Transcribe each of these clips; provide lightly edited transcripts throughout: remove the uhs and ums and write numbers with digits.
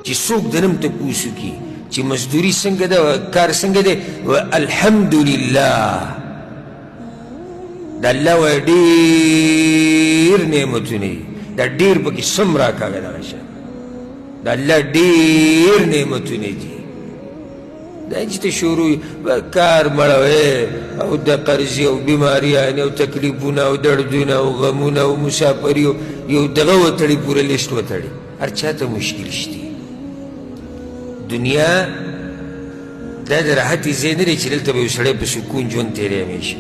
چې څوک د نم تپوس وکړي چې مزدوري څنګه ده کار څنګه دی الحمدلله د الله وایي ډېر نعمتونه دي دا ډېر پکې سم راکاږه دغه شی د الله ډېر نعمتونه دي دا چې ته شروع کار مړوې او د قرضې او بیماریانې او تکلیفونه او دردونه او غمونه او مسافري یو دغه وتړي پوره لیست وتړي هر چا ته مشکل شته دنیا دا د راحتي ځای نه دی چې دلته به یو سړی په سکون ژوند تېروي همیشه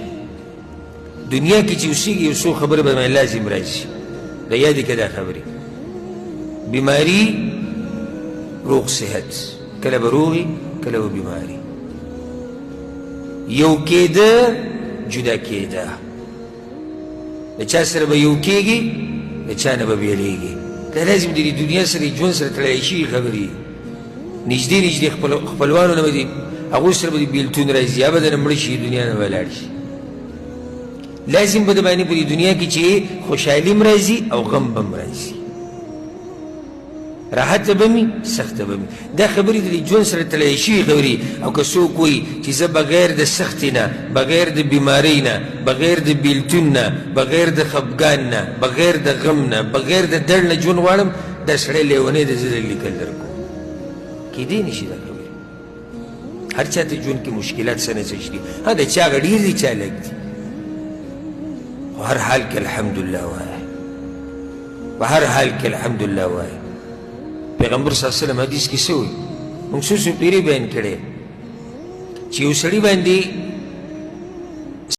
دنیا کې چې اوسېږي یو څو خبرې به باندې لازم راځي د یادې که دا خبرې بیماري روغ صحت کله به روغي کله به بیماري یو کېده جدا کېده د چا سره به یو کېږي د چا نه به بېلېږي دا لازم د دنیا سره ژوند سره تړلی شوي خبرې نږدې نږدې خپلوانو نه به دي هغوی سره به د بېلتون راځي یا به دنه مړه شي دنیا نه به لاړ شي لازم به د باندې په دې دنیا کې چې خوشحالي هم راځي او غم به هم راځي راحت به مي سخته به مي دا خبرې د ژوند سره تړلی شوي خبرې او که څوک وایي چې زه بغیر د سختې نه بغیر د بیمارۍ نه بغیر د بېلتون نه بغیر د خفګان نه بغیر د غم نه بغیر د درد نه ژوند غواړم دا سړی لیونی د زه لیکل درکوم کېدی نه شي دا خبرې هر چا ته ژوند کې مشکلات څه نه څه شي ها د چا هغه ډېر دي چا لږ دي خو هر حال کې الحمدلله وایه په هر حال کې الحمدلله وایه پیغمبر صلی الله علیه وسلم حدیث کې څه وایي موږ څو څو پیرې بیان کړی چې یو سړي باندې